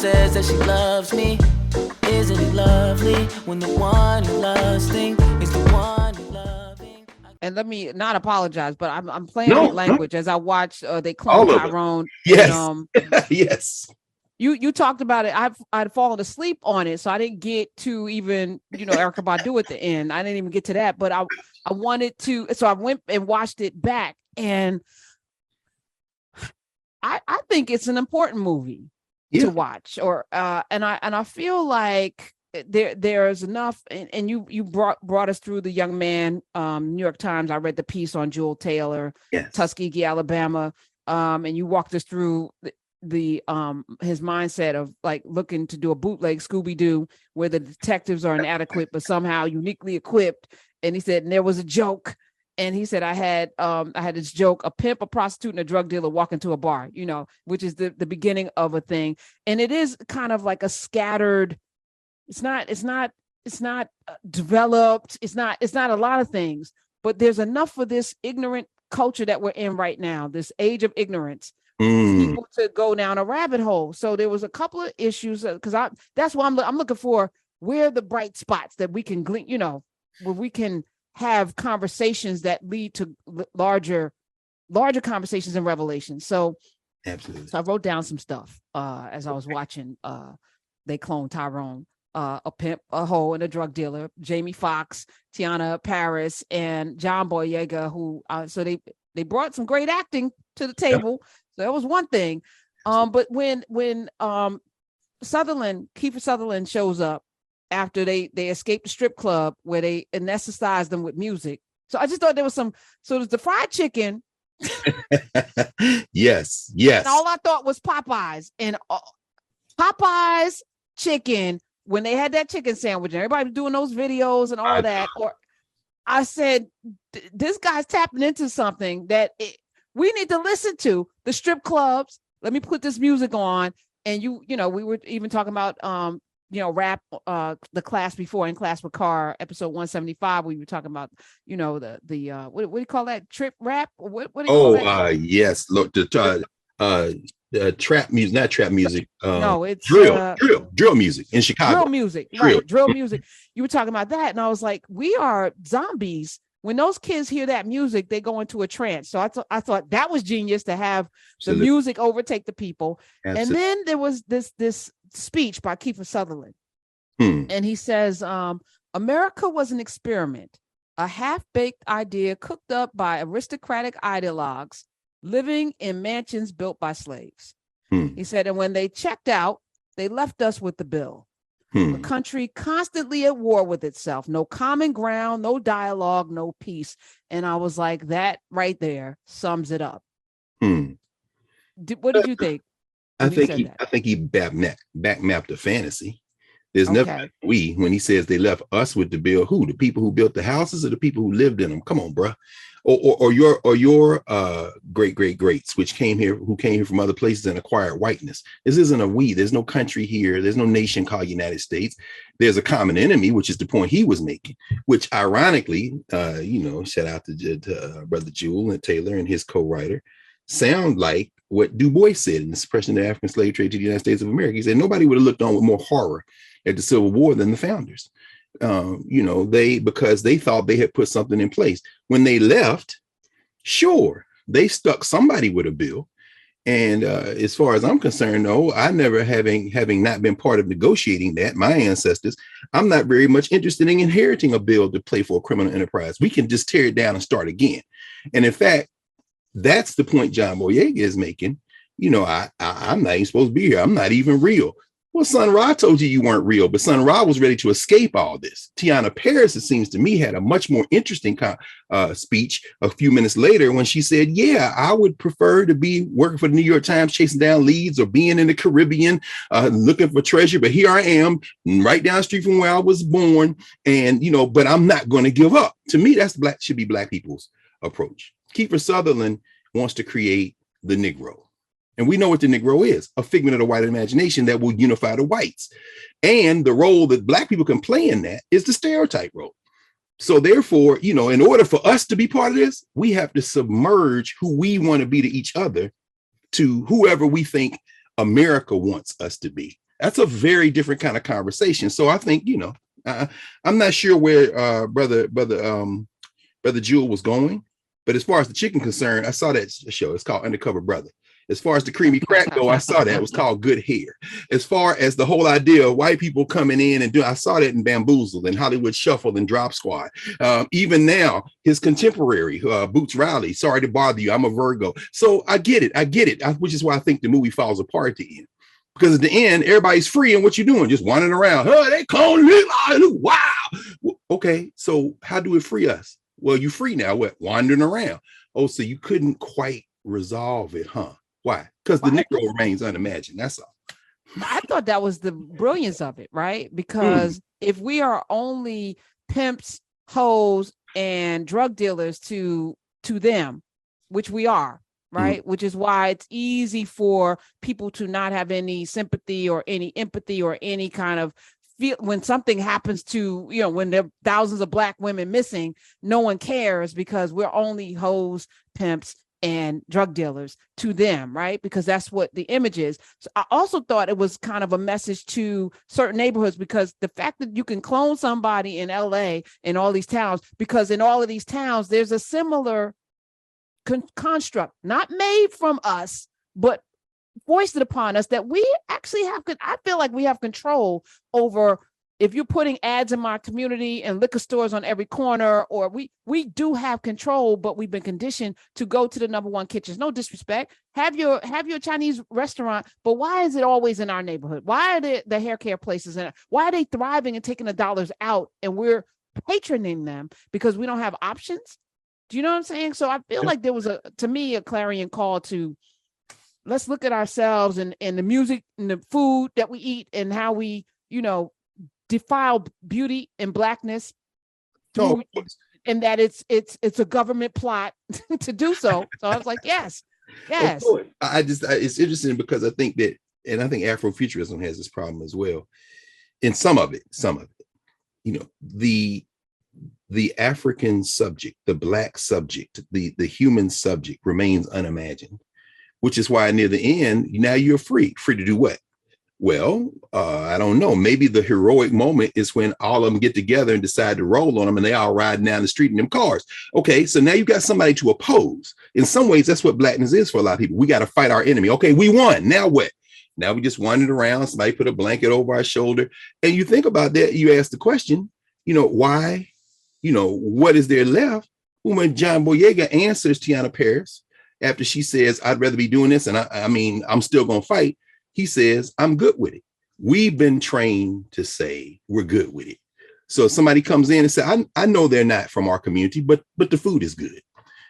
says that she loves me. Isn't it lovely when the one you loving is the one you're loving? And let me not apologize, but I'm playing No, with language as I watched they All clone of it. Tyrone. Yes. And, Yes. you talked about it. I'd fallen asleep on it, so I didn't get to even Erykah Badu at the end. I didn't even get to that, but I wanted to, so I went and watched it back, and I think it's an important movie to watch, or and I feel like there's enough, and you brought us through the young man. New York Times, I read the piece on Jewel Taylor, Tuskegee, Alabama, and you walked us through the his mindset of like looking to do a bootleg Scooby-Doo where the detectives are inadequate but somehow uniquely equipped. And he said, and there was a joke, and he said, I had this joke: a pimp, a prostitute, and a drug dealer walk into a bar, which is the beginning of a thing. And it is kind of like a scattered, it's not developed, it's not a lot of things, but there's enough for this ignorant culture that we're in right now, this age of ignorance, people to go down a rabbit hole. So there was a couple of issues, because that's why I'm looking for where the bright spots that we can glean, where we can have conversations that lead to larger conversations and revelations. So absolutely. So I wrote down some stuff as I was watching They Clone Tyrone, a pimp, a hoe, and a drug dealer, Jamie Foxx, Tiana Paris, and John Boyega, who so they brought some great acting to the table. So that was one thing. But when Kiefer Sutherland shows up after they escaped the strip club where they anesthetized them with music. So I just thought there was so there's the fried chicken. Yes. And all I thought was Popeyes, and Popeyes chicken, when they had that chicken sandwich and everybody was doing those videos and all that, or I said, this guy's tapping into something that we need to listen to. The strip clubs, let me put this music on. And we were even talking about rap, the class before, in Class with Carr, episode 175, we were talking about, the what do you call that? Trip rap? What do you call that? Yes. Look, the trap music, not trap music. No, it's drill music in Chicago. Drill music, right? Drill music. You were talking about that, and I was like, we are zombies. When those kids hear that music, they go into a trance. So I thought that was genius to have the music overtake the people. Absolutely. And then there was this speech by Kiefer Sutherland, and he says, America was an experiment, a half-baked idea cooked up by aristocratic ideologues living in mansions built by slaves. He said, and when they checked out, they left us with the bill. A country constantly at war with itself, no common ground, no dialogue, no peace. And I was like, that right there sums it up. What did you think? I think he back mapped a fantasy. There's never when he says they left us with the bill. Who? The people who built the houses or the people who lived in them? Come on, bro. Or your great greats, who came here from other places and acquired whiteness. This isn't a we. There's no country here. There's no nation called United States. There's a common enemy, which is the point he was making. Which, ironically, shout out to Brother Jewel and Taylor and his co-writer, sound like what Du Bois said in the Suppression of the African Slave Trade to the United States of America. He said nobody would have looked on with more horror at the Civil War than the founders. Because they thought they had put something in place. When they left, sure, they stuck somebody with a bill. And as far as I'm concerned, though, I never having not been part of negotiating that, my ancestors, I'm not very much interested in inheriting a bill to play for a criminal enterprise. We can just tear it down and start again. And in fact, that's the point John Boyega is making. I'm not even supposed to be here. I'm not even real. Well, Sun Ra told you weren't real, but Sun Ra was ready to escape all this. Tiana Paris, it seems to me, had a much more interesting speech a few minutes later when she said, yeah, I would prefer to be working for the New York Times, chasing down leads, or being in the Caribbean, looking for treasure. But here I am, right down the street from where I was born. And, but I'm not going to give up. To me, should be Black people's approach. Kiefer Sutherland wants to create the Negro. And we know what the Negro is, a figment of the white imagination that will unify the whites. And the role that Black people can play in that is the stereotype role. So therefore, in order for us to be part of this, we have to submerge who we want to be to each other to whoever we think America wants us to be. That's a very different kind of conversation. So I think, I'm not sure where brother Jewel was going, but as far as the chicken concerned, I saw that show. It's called Undercover Brother. As far as the creamy crack go, I saw that. It was called Good Hair. As far as the whole idea of white people coming in and I saw that in Bamboozled and Hollywood Shuffle and Drop Squad. Even now, his contemporary, Boots Riley, Sorry to Bother You, I'm a Virgo. So I get it, which is why I think the movie falls apart at the end. Because at the end, everybody's free, and what you doing? Just wandering around. Oh, they cloning me. Wow. Okay, so how do it free us? Well, you free now. What? Wandering around. Oh, so you couldn't quite resolve it, huh? Why? Because the Negro remains unimagined. That's all. I thought that was the brilliance of it, right? Because if we are only pimps, hoes, and drug dealers to them, which we are, right? Which is why it's easy for people to not have any sympathy or any empathy or any kind of feel when something happens to, when there are thousands of Black women missing, no one cares because we're only hoes, pimps, and drug dealers to them, right? Because that's what the image is. So I also thought it was kind of a message to certain neighborhoods, because the fact that you can clone somebody in LA and all these towns, because in all of these towns, there's a similar construct, not made from us, but foisted upon us, that we actually have, I feel like we have control over. If you're putting ads in my community and liquor stores on every corner, or we do have control, but we've been conditioned to go to the number one kitchens. No disrespect. Have your Chinese restaurant, but why is it always in our neighborhood? Why are the hair care places and why are they thriving and taking the dollars out and we're patroning them because we don't have options? Do you know what I'm saying? So I feel like there was to me, a clarion call to let's look at ourselves and the music and the food that we eat and how we, defile beauty and Blackness, and that it's a government plot to do so. So I was like, yes. It's interesting because I think that, and I think Afrofuturism has this problem as well. In some of it, the African subject, the Black subject, the human subject remains unimagined, which is why near the end, now you're free to do what? Well, I don't know. Maybe the heroic moment is when all of them get together and decide to roll on them and they all riding down the street in them cars. Okay, so now you've got somebody to oppose. In some ways, that's what Blackness is for a lot of people. We got to fight our enemy. Okay, we won. Now what? Now we just wandered around. Somebody put a blanket over our shoulder. And you think about that. You ask the question, why? What is there left? When John Boyega answers Tiana Paris after she says, I'd rather be doing this. And I'm still going to fight. He says, I'm good with it. We've been trained to say we're good with it. So if somebody comes in and says, I know they're not from our community, but the food is good.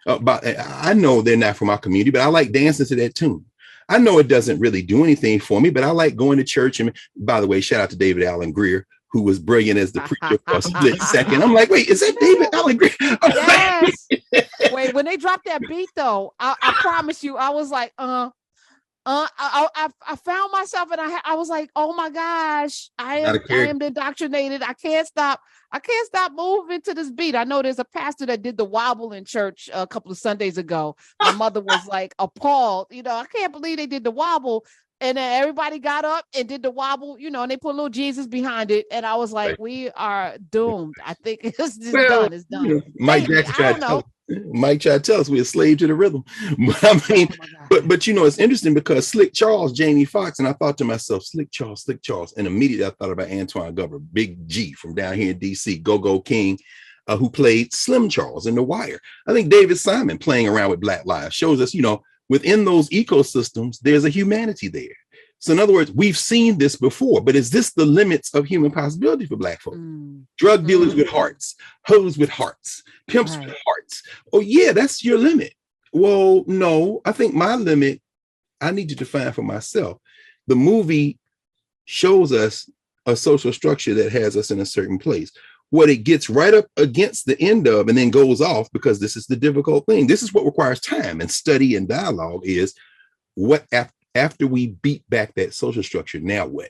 But I know they're not from our community, but I like dancing to that tune. I know it doesn't really do anything for me, but I like going to church. And by the way, shout out to David Allen Greer, who was brilliant as the preacher for a split second. I'm like, wait, is that David Allen Greer? Yes. Wait, when they dropped that beat though, I promise you, I was like, I found myself and I was like, oh my gosh, I am indoctrinated. I can't stop moving to this beat. I know there's a pastor that did the wobble in church a couple of Sundays ago. My mother was like appalled. I can't believe they did the wobble. And then everybody got up and did the wobble, and they put a little Jesus behind it. And I was like, we are doomed. I think it's just done. It's done. Mike Jackson tried to tell us we're a slave to the rhythm. But but it's interesting because Slick Charles, Jamie Foxx, and I thought to myself, Slick Charles. And immediately I thought about Antoine Glover, Big G from down here in DC, Go-Go King, who played Slim Charles in The Wire. I think David Simon playing around with Black Lives shows us, within those ecosystems, there's a humanity there. So in other words, we've seen this before, but is this the limits of human possibility for Black folk? Drug dealers with hearts, hoes with hearts, pimps with hearts. Oh yeah, that's your limit. Well, no, I think my limit, I need to define for myself. The movie shows us a social structure that has us in a certain place. What it gets right up against the end of and then goes off, because this is the difficult thing. This is what requires time and study and dialogue, is what after we beat back that social structure, now what?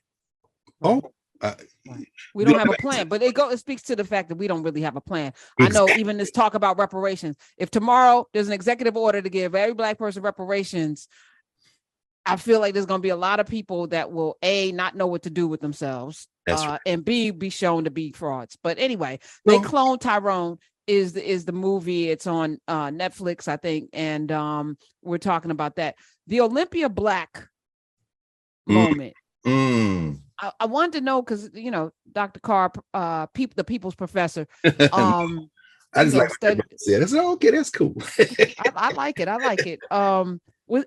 We don't have a plan, but it speaks to the fact that we don't really have a plan. Exactly. I know even this talk about reparations. If tomorrow there's an executive order to give every Black person reparations, I feel like there's going to be a lot of people that will not know what to do with themselves, Right. and be shown to be frauds. But anyway, they cloned Tyrone is the movie. It's on Netflix, I think, and we're talking about that. The Olympia Black moment. I wanted to know because Dr. Carr, the people's professor. I just like that's okay. That's cool. I like it. I like it.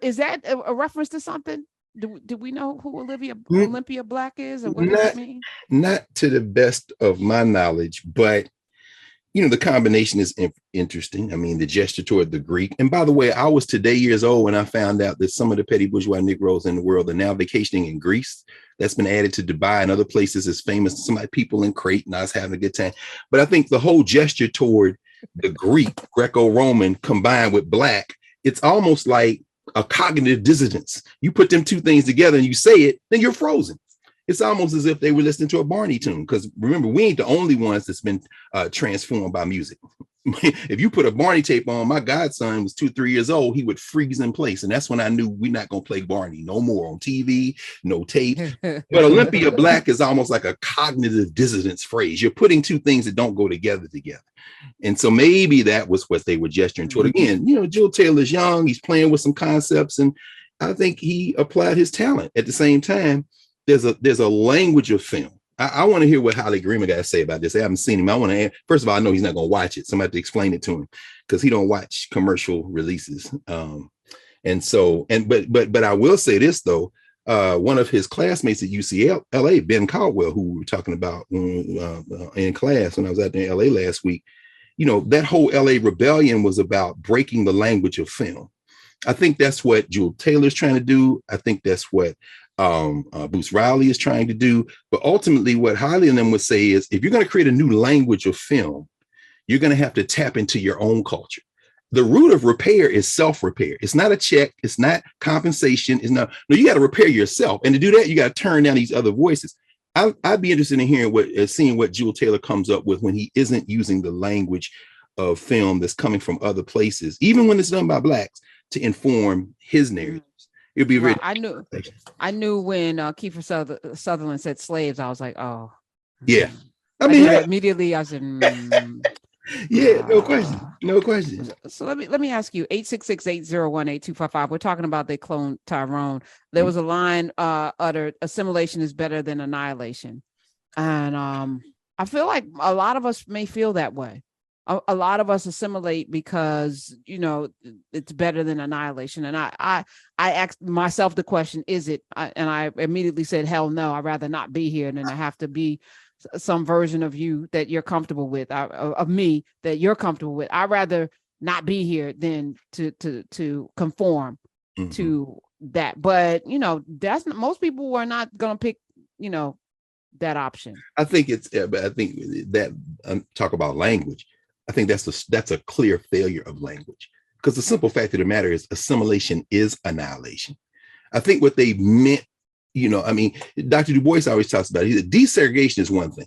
Is that a reference to something? Do we know who Olympia Black is, and what does it mean? Not to the best of my knowledge, but the combination is interesting. I mean, the gesture toward the Greek. And by the way, I was today years old when I found out that some of the petty bourgeois Negroes in the world are now vacationing in Greece. That's been added to Dubai and other places as famous. Some people in Crete, and I was having a good time. But I think the whole gesture toward the Greek, Greco-Roman combined with Black, it's almost like a cognitive dissonance. You put them two things together and you say it, then you're frozen. It's almost as if they were listening to a Barney tune. Because remember, we ain't the only ones that's been transformed by music. If you put a Barney tape on, my godson was 2-3 years old, he would freeze in place. And that's when I knew we're not going to play Barney no more on TV, no tape. But Olympia Black is almost like a cognitive dissonance phrase. You're putting two things that don't go together. And so maybe that was what they were gesturing toward. Again, Jill Taylor's young, he's playing with some concepts, and I think he applied his talent. At the same time, there's a language of film. I want to hear what Holly Greenman got to say about this. I haven't seen him. I want to, first of all, I know he's not going to watch it. Somebody have to explain it to him because he don't watch commercial releases. But I will say this though, one of his classmates at UCLA, Ben Caldwell, who we were talking about in class when I was out there in LA last week, that whole LA rebellion was about breaking the language of film. I think that's what Jewel Taylor's trying to do. I think that's what Boots Riley is trying to do. But ultimately, what Holly and them would say is, if you're going to create a new language of film, you're going to have to tap into your own culture. The root of repair is self-repair. It's not a check. It's not compensation. It's not. No, you got to repair yourself. And to do that, you got to turn down these other voices. I'd be interested in hearing seeing what Jewel Taylor comes up with when he isn't using the language of film that's coming from other places, even when it's done by Blacks, to inform his narratives. It'd be very. I knew when Kiefer Sutherland said slaves, I was like, oh, yeah. Immediately I said, yeah, no question. So let me ask you, 866-801-8255. We're talking about they cloned Tyrone. There was a line uttered: assimilation is better than annihilation. And I feel like a lot of us may feel that way. A lot of us assimilate because it's better than annihilation. And I asked myself the question, is it? And I immediately said, hell no, I'd rather not be here than I have to be some version of you that you're comfortable with, of me that you're comfortable with. I'd rather not be here than to conform to that. But that's most people are not going to pick that option. I think that talk about language. I think that's a clear failure of language, because the simple fact of the matter is assimilation is annihilation. I think what they meant, Dr. Du Bois always talks about it. Desegregation is one thing.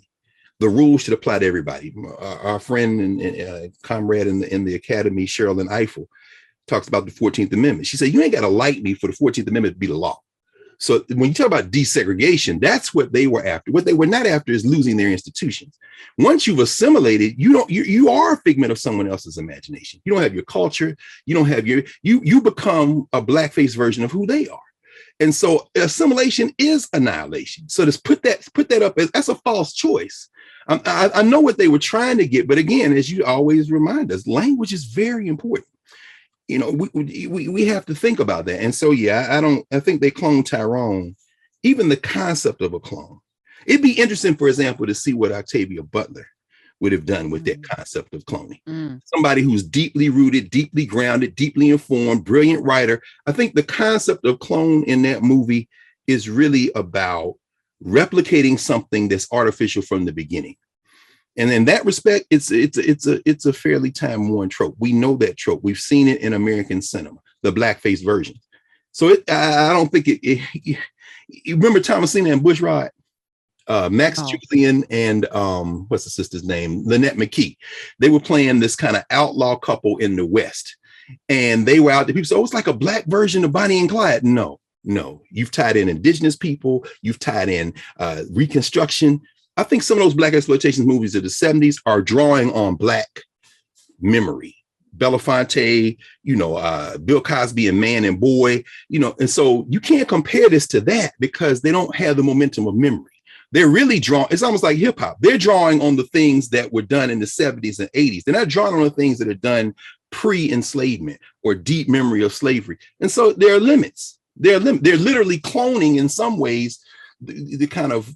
The rules should apply to everybody. Our friend and comrade in the academy, Sherilyn Eiffel, talks about the 14th Amendment. She said, you ain't got to like me for the 14th Amendment to be the law. So when you talk about desegregation, that's what they were after. What they were not after is losing their institutions. Once you've assimilated, you are a figment of someone else's imagination. You don't have your culture. You don't have you become a blackface version of who they are. And so assimilation is annihilation. So to put that up as that's a false choice. I know what they were trying to get, but again, as you always remind us, language is very important. We have to think about that. And so, I think they cloned Tyrone, even the concept of a clone. It'd be interesting, for example, to see what Octavia Butler would have done with that concept of cloning. Somebody who's deeply rooted, deeply grounded, deeply informed, brilliant writer. I think the concept of clone in that movie is really about replicating something that's artificial from the beginning. And in that respect, it's a fairly time-worn trope. We know that trope. We've seen it in American cinema, the blackface version. So I don't think you remember Thomasina and Bushrod, Max Julian and what's the sister's name? Lynette McKee. They were playing this kind of outlaw couple in the West, and they were out there. People said, "Oh, it's like a black version of Bonnie and Clyde." No, No, you've tied in indigenous people, you've tied in Reconstruction. I think some of those Black exploitation movies of the 70s are drawing on Black memory. Belafonte, Bill Cosby and Man and Boy, and so you can't compare this to that because they don't have the momentum of memory. They're really drawing, it's almost like hip hop. They're drawing on the things that were done in the 70s and 80s. They're not drawing on the things that are done pre-enslavement or deep memory of slavery. And so there are limits. They're literally cloning in some ways the kind of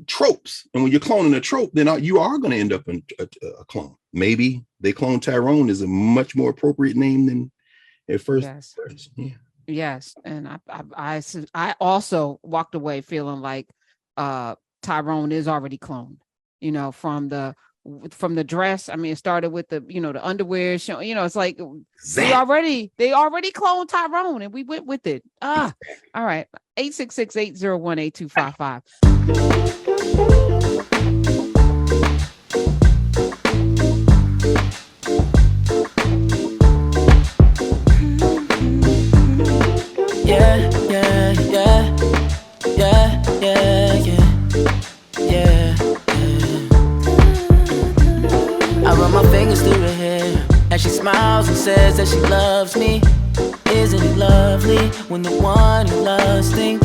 tropes. And when you're cloning a trope, then you are going to end up in a clone. Maybe they clone Tyrone is a much more appropriate name than at first. Yes. Yeah. Yes. And I also walked away feeling like Tyrone is already cloned, from the dress. I mean, it started with the underwear show, it's like exactly. they already cloned Tyrone and we went with it. All right. 866-801-8255. Yeah. I run my fingers through her hair as she smiles and says that she loves me. Isn't it lovely when the one you're lusting